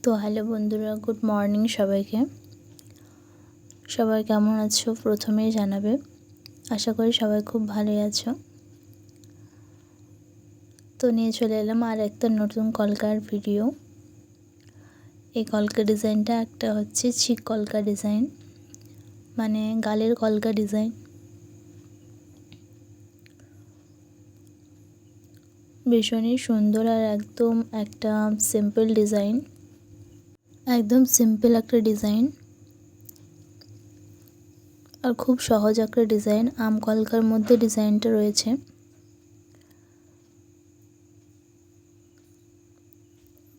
তো হ্যালো বন্ধুরা, good morning সবাইকে। সবাই কেমন আছো প্রথমেই জানাবে। আশা করি সবাই খুব ভালোই আছো। তো নিয়ে চলে এলাম আর একটা নতুন কলকার ভিডিও। এই কলকা ডিজাইনটা একটা হচ্ছে চিক কলকা ডিজাইন, মানে গালের কলকা ডিজাইন। ভীষণই সুন্দর আর একদম একটা সিম্পল ডিজাইন, একদম সিম্পল একটা ডিজাইন আর খুব সহজ একটা ডিজাইন। আম কলকার মধ্যে ডিজাইনটা রয়েছে।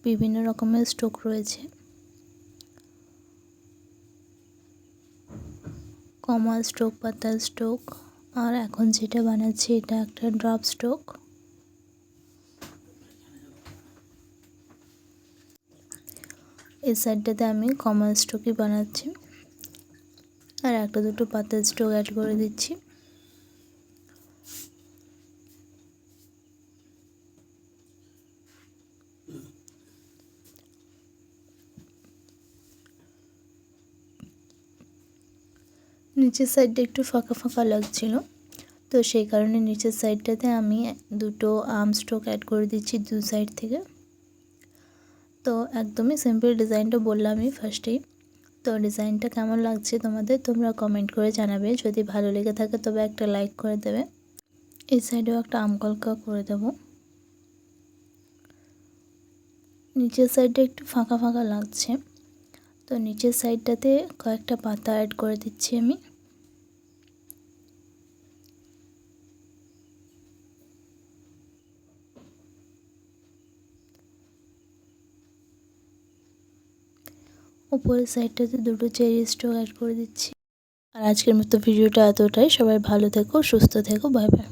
বিভিন্ন রকমের স্ট্রোক রয়েছে, কমা স্ট্রোক, পাতা স্ট্রোক, আর এখন যেটা বানাচ্ছি এটা একটা ড্রপ স্ট্রোক। এই সাইডটাতে আমি কমা স্ট্রোকই বানাচ্ছি আর একটা দুটো পাতা স্ট্রোক অ্যাড করে দিচ্ছি। নিচের সাইডটা একটু ফাঁকা ফাঁকা লাগছিল, তো সেই কারণে নিচের সাইডটাতে আমি দুটো আর্ম স্ট্রোক অ্যাড করে দিচ্ছি দু সাইড থেকে। তো একদমই সিম্পল ডিজাইনটা বললামই ফার্স্টেই। তো ডিজাইনটা কেমন লাগছে তোমাদের তোমরা কমেন্ট করে জানাবে। যদি ভালো লেগে থাকে তবে একটা লাইক করে দেবে। এই সাইডেও একটা আম কলকা করে দেব। নিচের সাইডটা একটু ফাঁকা ফাঁকা লাগছে, তো নিচের সাইডটাতে কয়েকটা পাতা অ্যাড করে দিচ্ছি আমি। উপরের সাইডটাতে দুটো চেরি স্ট্রোক অ্যাড করে দিচ্ছি। আর আজকের মতো ভিডিওটা এতটাই। সবাই ভালো থেকো, সুস্থ থেকো, বাই বাই।